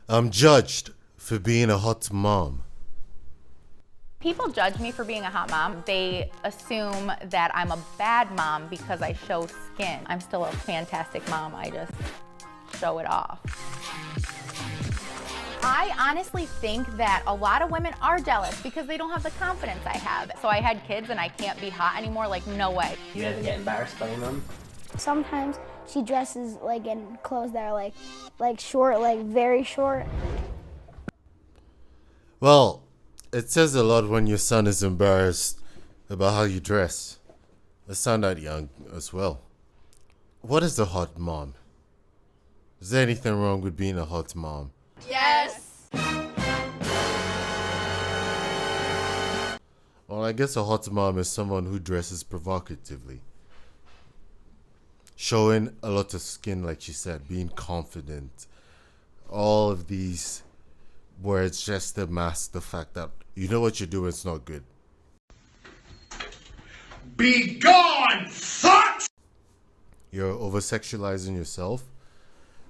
I'm judged for being a hot mom. People judge me for being a hot mom. They assume that I'm a bad mom because I show skin. I'm still a fantastic mom. I just show it off. I honestly think that a lot of women are jealous because they don't have the confidence I have. So I had kids and I can't be hot anymore, like no way. You ever get embarrassed by your mom? Sometimes she dresses like in clothes that are like short, like very short. Well, it says a lot when your son is embarrassed about how you dress. I sound that young as well. What is a hot mom? Is there anything wrong with being a hot mom? Yes. Well, I guess a hot mom is someone who dresses provocatively. Showing a lot of skin, like she said, being confident. All of these words just to mask the fact that you know what you're doing is not good. Be gone, fuck! You're over sexualizing yourself.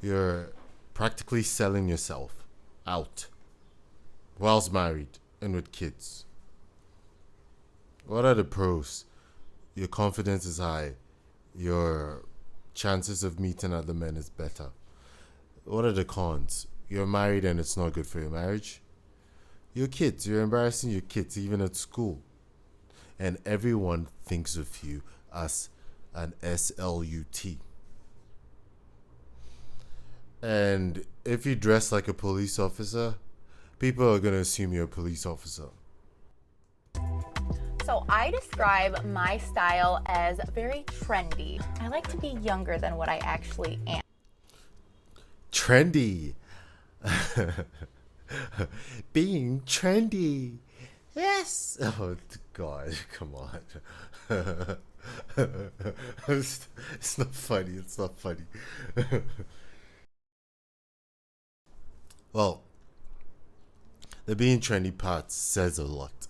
You're practically selling yourself out whilst married and with kids. What are the pros? Your confidence is high. Your chances of meeting other men is better. What are the cons? You're married and it's not good for your marriage. Your kids, you're embarrassing your kids even at school. And everyone thinks of you as an SLUT. And if you dress like a police officer, people are going to assume you're a police officer. So I describe my style as very trendy. I like to be younger than what I actually am. Trendy. Being trendy. Yes. Oh, God. Come on. It's not funny. It's not funny. Well, the being trendy part says a lot.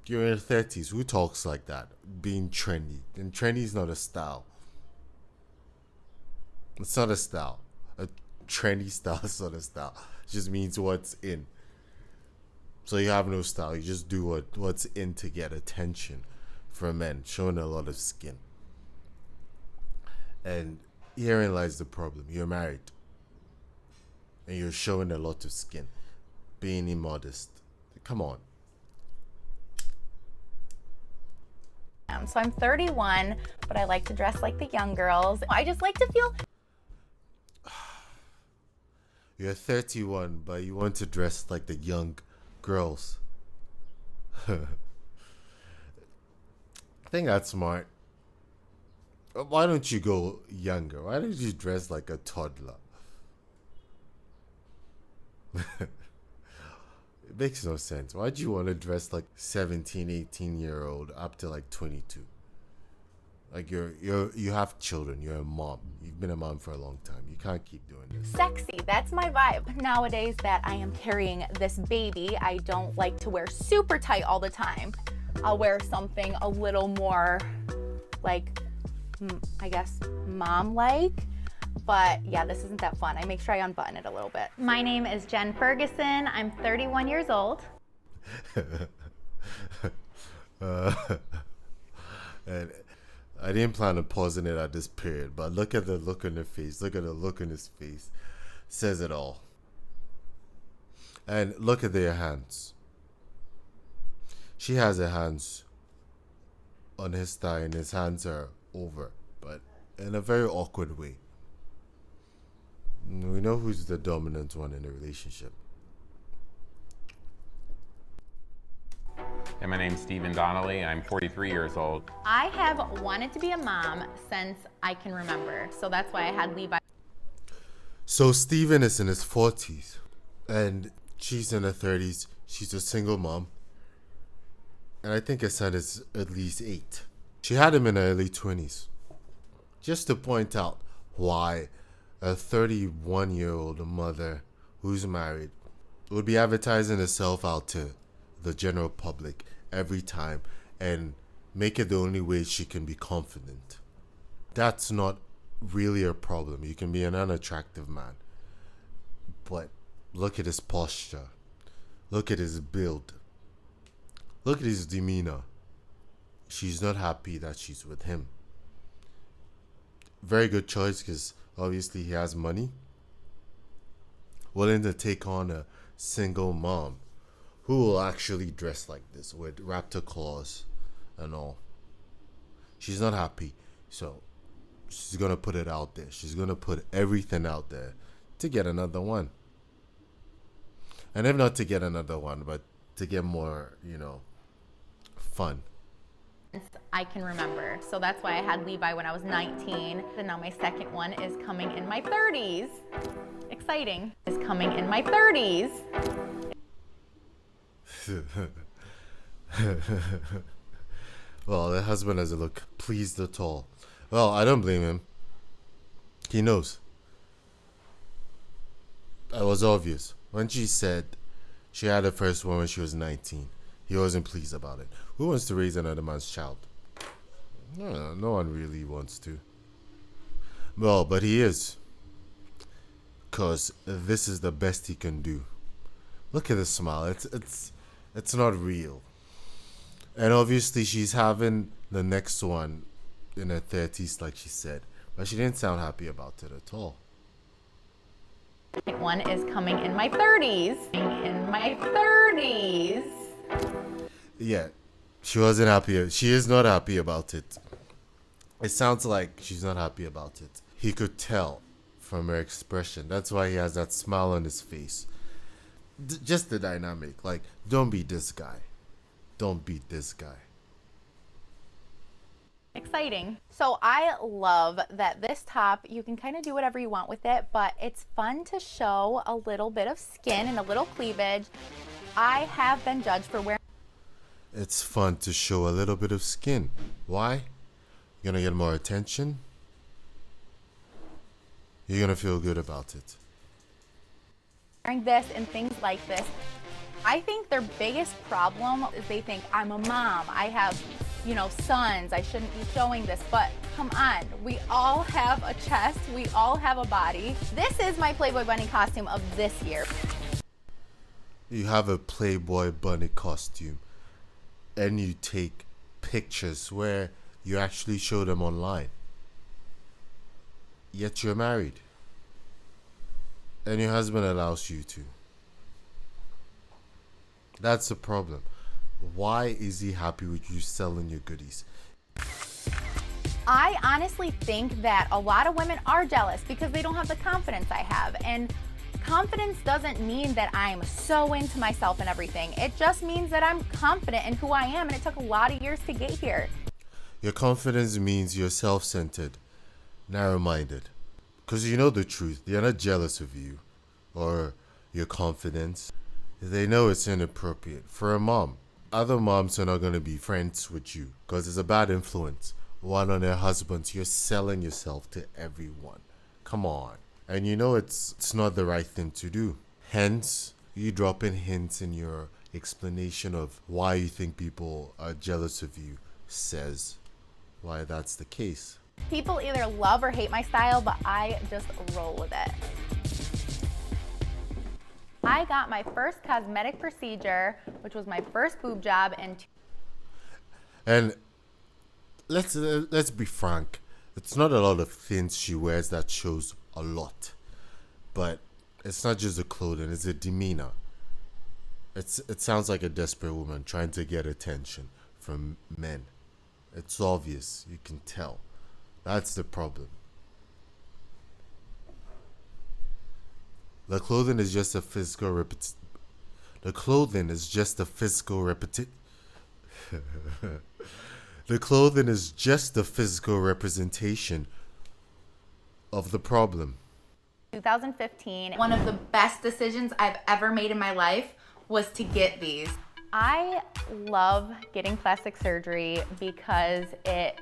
You're in your 30s. Who talks like that? Being trendy. And trendy is not a style. It's not a style. A trendy style is not a style. It just means what's in. So you have no style. You just do what's in to get attention from men, showing a lot of skin. And herein lies the problem. You're married. And you're showing a lot of skin. Being immodest. Come on. So I'm 31, but I like to dress like the young girls. I just like to feel... You're 31, but you want to dress like the young girls. I think that's smart. Why don't you go younger? Why don't you dress like a toddler? It makes no sense. Why'd you want to dress like 17, 18-year-old up to like 22? Like you have children. You're a mom. You've been a mom for a long time. You can't keep doing this. Sexy, that's my vibe. Nowadays that I am carrying this baby, I don't like to wear super tight all the time. I'll wear something a little more like, I guess, mom-like. But yeah, this isn't that fun. I make sure I unbutton it a little bit. My name is Jen Ferguson. I'm 31 years old. And I didn't plan on pausing it at this period, but look at the look on her face. Look at the look on his face. Says it all. And look at their hands. She has her hands on his thigh and his hands are over, but in a very awkward way. We know who's the dominant one in the relationship. And my name's Stephen Donnelly. I'm 43 years old. I have wanted to be a mom since I can remember. So that's why I had Levi. So Stephen is in his 40s and she's in her 30s. She's a single mom. And I think her son is at least 8. She had him in her early 20s. Just to point out why a 31-year-old mother who's married would be advertising herself out to the general public every time and make it the only way she can be confident. That's not really a problem. You can be an unattractive man, but Look at his posture. Look at his build. Look at his demeanor. She's not happy that she's with him. Very good choice because obviously he has money. Willing to take on a single mom who will actually dress like this with raptor claws and all. She's not happy, so she's gonna put it out there. She's gonna put everything out there to get another one. And if not to get another one, but to get more, fun. I can remember. So that's why I had Levi when I was 19. And now my second one is coming in my 30s. Exciting. Is coming in my 30s. Well, the husband doesn't look pleased at all. Well, I don't blame him. He knows. It was obvious. When she said she had her first one when she was 19, he wasn't pleased about it. Who wants to raise another man's child? No one really wants to. Well, but he is. Because this is the best he can do. Look at the smile. It's not real. And obviously she's having the next one in her 30s, like she said. But she didn't sound happy about it at all. Second one is coming in my 30s. In my 30s. Yeah, she wasn't happy. She is not happy about it. It sounds like she's not happy about it. He could tell from her expression. That's why he has that smile on his face. Just the dynamic. Like, don't be this guy. Don't beat this guy. Exciting. So I love that this top, you can kind of do whatever you want with it, but it's fun to show a little bit of skin and a little cleavage. I have been judged for wearing. It's fun to show a little bit of skin. Why? You're gonna get more attention. You're gonna feel good about it. Wearing this and things like this. I think their biggest problem is they think I'm a mom. I have, sons. I shouldn't be showing this, but come on. We all have a chest. We all have a body. This is my Playboy Bunny costume of this year. You have a Playboy Bunny costume and you take pictures where you actually show them online. Yet you're married. And your husband allows you to. That's the problem. Why is he happy with you selling your goodies? I honestly think that a lot of women are jealous because they don't have the confidence I have. And confidence doesn't mean that I'm so into myself and everything. It just means that I'm confident in who I am, and it took a lot of years to get here. Your confidence means you're self-centered, narrow-minded. Because you know the truth. They're not jealous of you or your confidence. They know it's inappropriate. For a mom, other moms are not going to be friends with you because it's a bad influence. One on their husbands, you're selling yourself to everyone. Come on. And you know it's not the right thing to do. Hence, you drop in hints in your explanation of why you think people are jealous of you, says why that's the case. People either love or hate my style, but I just roll with it. I got my first cosmetic procedure, which was my first boob job, and let's be frank. It's not a lot of things she wears that shows a lot, but it's not just the clothing; it's the demeanor. It sounds like a desperate woman trying to get attention from men. It's obvious. You can tell. That's the problem. The clothing is just a physical The clothing is just a physical The clothing is just a physical representation of the problem. 2015, one of the best decisions I've ever made in my life was to get these. I love getting plastic surgery because it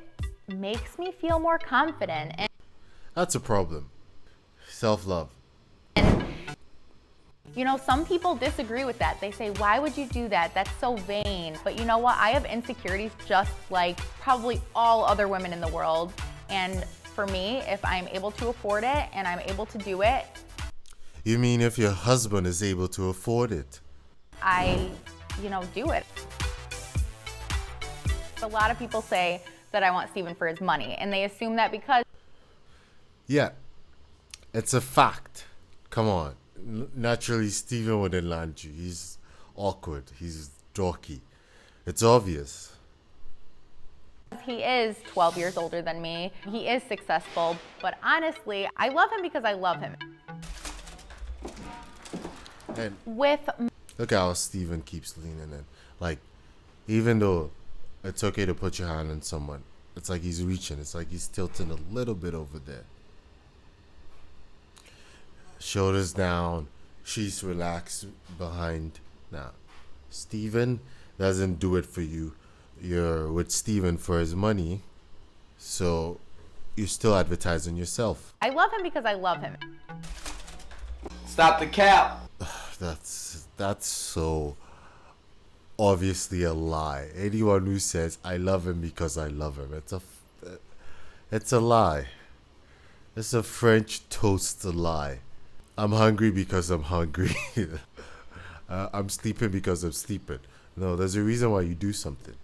makes me feel more confident. And that's a problem. Self-love. Some people disagree with that. They say, why would you do that? That's so vain. But you know what? I have insecurities just like probably all other women in the world. And for me, if I'm able to afford it and I'm able to do it. You mean if your husband is able to afford it? I, do it. A lot of people say that I want Steven for his money, and they assume that because Yeah, it's a fact. Come on. Naturally, Steven wouldn't land you. He's awkward. He's dorky. It's obvious. he is 12 years older than me. He is successful, but honestly, I love him because I love him. And With look how Steven keeps leaning in. Like, even though it's okay to put your hand on someone, it's like he's reaching. It's like he's tilting a little bit over there. Shoulders down. She's relaxed behind. Now, Steven doesn't do it for you. You're with Steven for his money. So you're still advertising yourself. I love him because I love him. Stop the cap. That's so obviously a lie. Anyone who says I love him because I love him, it's a lie. It's a French toast lie. I'm hungry because I'm hungry. I'm sleeping because I'm sleeping. No, there's a reason why you do something.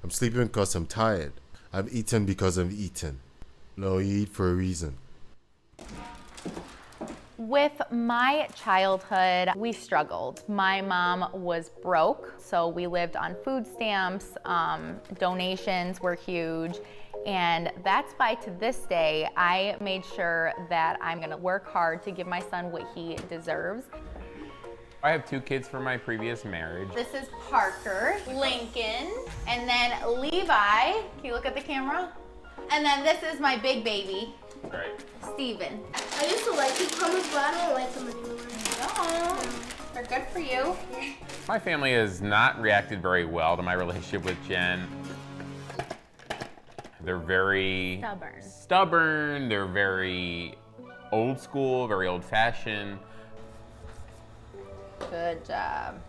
I'm sleeping because I'm tired. I'm eating because I'm eating. No, you eat for a reason. With my childhood, we struggled. My mom was broke, so we lived on food stamps. Donations were huge. And that's why to this day, I made sure that I'm gonna work hard to give my son what he deserves. I have 2 kids from my previous marriage. This is Parker, Lincoln, and then Levi. Can you look at the camera? And then this is my big baby, Right. Steven. I used to like these colors, but I don't like them anymore. No, they're good for you. My family has not reacted very well to my relationship with Jen. They're very stubborn. They're very old school, very old fashioned. Good job.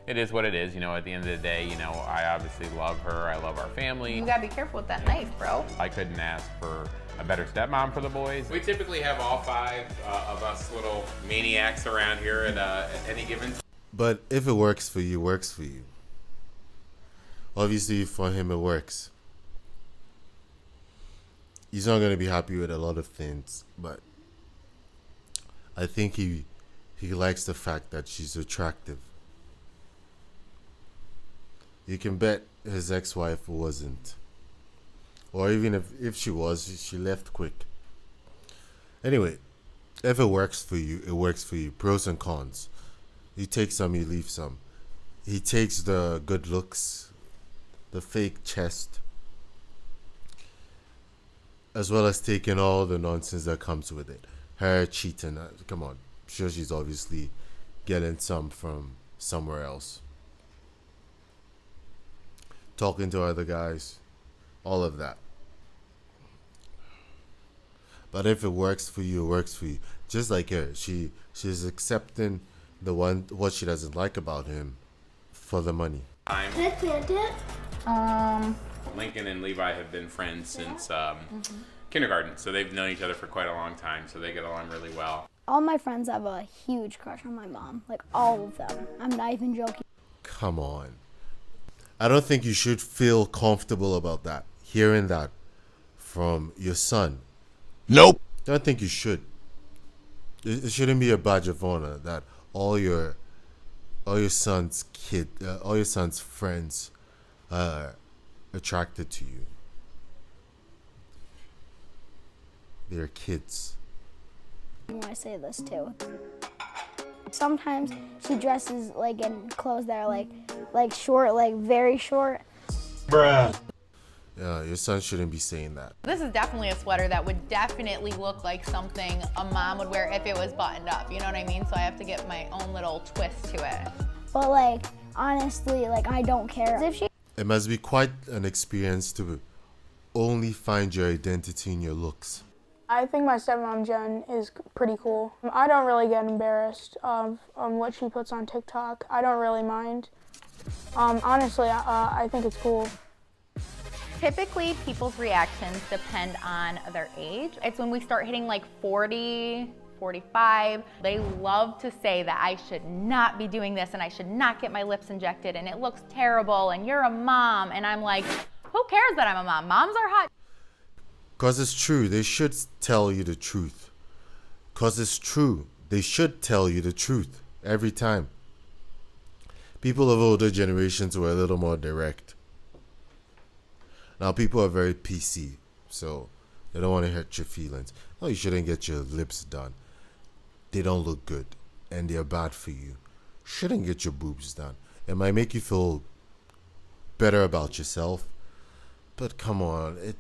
It is what it is, at the end of the day, I obviously love her. I love our family. You gotta be careful with that knife, bro. I couldn't ask for a better stepmom for the boys. We typically have all 5 of us little maniacs around here at any given time. But if it works for you, it works for you. Obviously, for him, it works. He's not going to be happy with a lot of things, but I think he likes the fact that she's attractive. You can bet his ex-wife wasn't. Or even if she was, she left quick. Anyway, if it works for you, it works for you. Pros and cons. You take some, you leave some. He takes the good looks, the fake chest, as well as taking all the nonsense that comes with it. Her cheating. Come on. I'm sure she's obviously getting some from somewhere else. Talking to other guys. All of that. But if it works for you, it works for you. Just like her. She's accepting what she doesn't like about him for the money. Can I plant it? Lincoln and Levi have been friends since kindergarten, so they've known each other for quite a long time, so they get along really well. All my friends have a huge crush on my mom. Like, all of them. I'm not even joking. Come on. I don't think you should feel comfortable about that. Hearing that from your son. Nope. I don't think you should. It shouldn't be a badge of honor that all your son's friends are attracted to you. They're kids. When I say this too. Sometimes she dresses like in clothes that are like short, like very short. Bruh. Yeah, your son shouldn't be saying that. This is definitely a sweater that would definitely look like something a mom would wear if it was buttoned up. You know what I mean? So I have to get my own little twist to it. But like, honestly, like I don't care. If she It must be quite an experience to only find your identity in your looks. I think my stepmom Jen is pretty cool. I don't really get embarrassed on what she puts on TikTok. I don't really mind. Honestly, I think it's cool. Typically, people's reactions depend on their age. It's when we start hitting like 40, 45. They love to say that I should not be doing this and I should not get my lips injected and it looks terrible and you're a mom. And I'm like, who cares that I'm a mom? Moms are hot. Because it's true. They should tell you the truth. Because it's true. They should tell you the truth every time. People of older generations were a little more direct. Now people are very PC, so they don't want to hurt your feelings. No, you shouldn't get your lips done. They don't look good, and they're bad for you. Shouldn't get your boobs done. It might make you feel better about yourself, but come on, it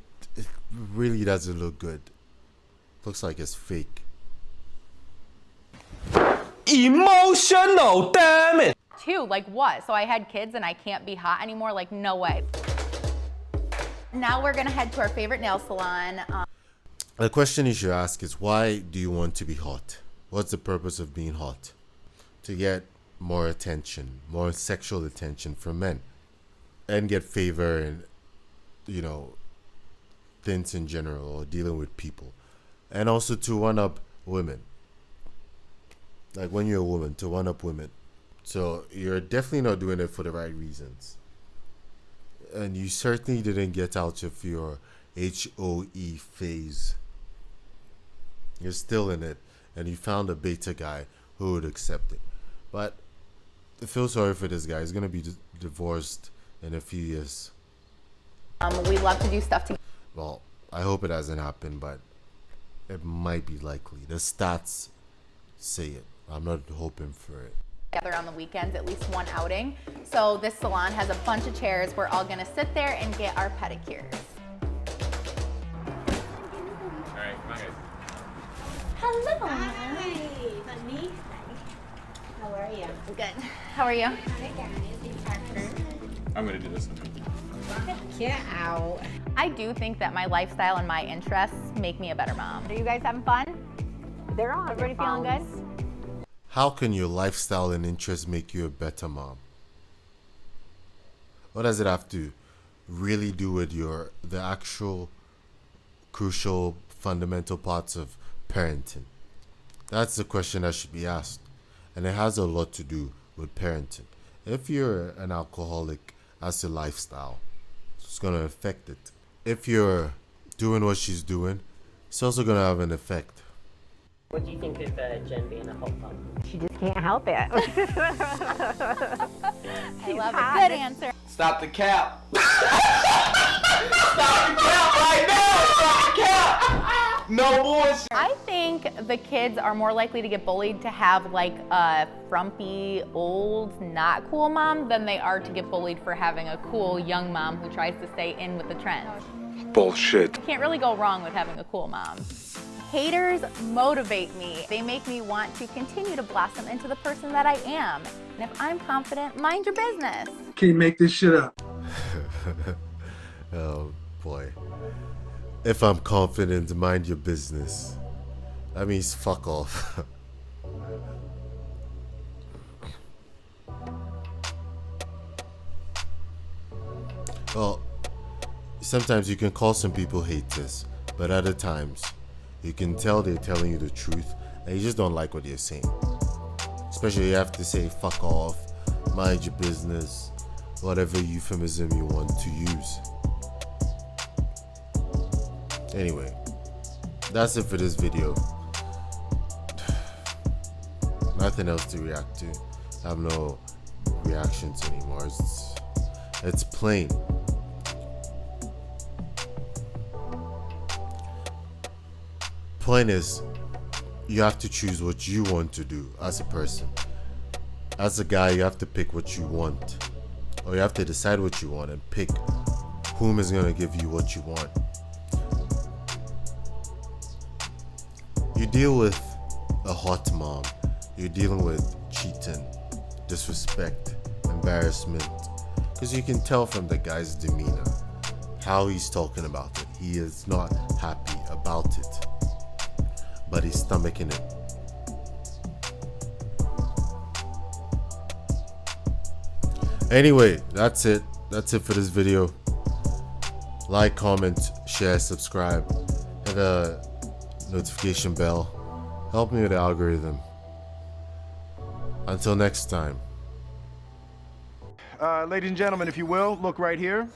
really doesn't look good. Looks like it's fake. Emotional, damn it! Two, like what? So I had kids and I can't be hot anymore? Like, no way. Now we're gonna head to our favorite nail salon. The question you should ask is, why do you want to be hot? What's the purpose of being hot? To get more attention, more sexual attention from men, and get favor and, you know, things in general, or dealing with people, and also to one up women. Like when you're a woman, to one up women. So you're definitely not doing it for the right reasons. And you certainly didn't get out of your HOE phase. You're still in it, and you found a beta guy who would accept it. But I feel sorry for this guy. He's gonna be divorced in a few years. We love to do stuff together. Well, I hope it hasn't happened, but it might be likely. The stats say it. I'm not hoping for it. Together on the weekends, at least one outing. So this salon has a bunch of chairs. We're all gonna sit there and get our pedicures. All right, come on, guys. Hello. Hi. Honey. How are you? Good. How are you? Hi guys. I'm gonna do this one. Get out. I do think that my lifestyle and my interests make me a better mom. Are you guys having fun? They're on. Everybody feeling good? How can your lifestyle and interests make you a better mom? What does it have to really do with the actual crucial fundamental parts of parenting? That's the question that should be asked. And it has a lot to do with parenting. If you're an alcoholic as a lifestyle, it's going to affect it. If you're doing what she's doing, it's also going to have an effect. What do you think of Jen being a hot mom? She just can't help it. I love it. Good answer. Stop the cap. Stop the cap right now. Stop the cap. No bullshit. I think the kids are more likely to get bullied to have like a frumpy, old, not cool mom than they are to get bullied for having a cool young mom who tries to stay in with the trends. Bullshit. You can't really go wrong with having a cool mom. Haters motivate me. They make me want to continue to blossom into the person that I am. And if I'm confident, mind your business. Can't make this shit up. Oh boy. If I'm confident, mind your business. That means fuck off. Well, sometimes you can call some people haters, but other times you can tell they're telling you the truth and you just don't like what they're saying. Especially you have to say fuck off, mind your business, whatever euphemism you want to use. Anyway, that's it for this video. Nothing else to react to. I have no reactions anymore. It's plain. Point is, you have to choose what you want to do as a person. As a guy, you have to pick what you want, or you have to decide what you want and pick whom is going to give you what you want. You deal with a hot mom, you're dealing with cheating, disrespect, embarrassment, because you can tell from the guy's demeanor how he's talking about it. He is not happy about it, but he's stomaching it. Anyway, that's it for this video. Like, comment, share, subscribe, hit the notification bell, Help me with the algorithm. Until next time. Ladies and gentlemen, if you will, look right here.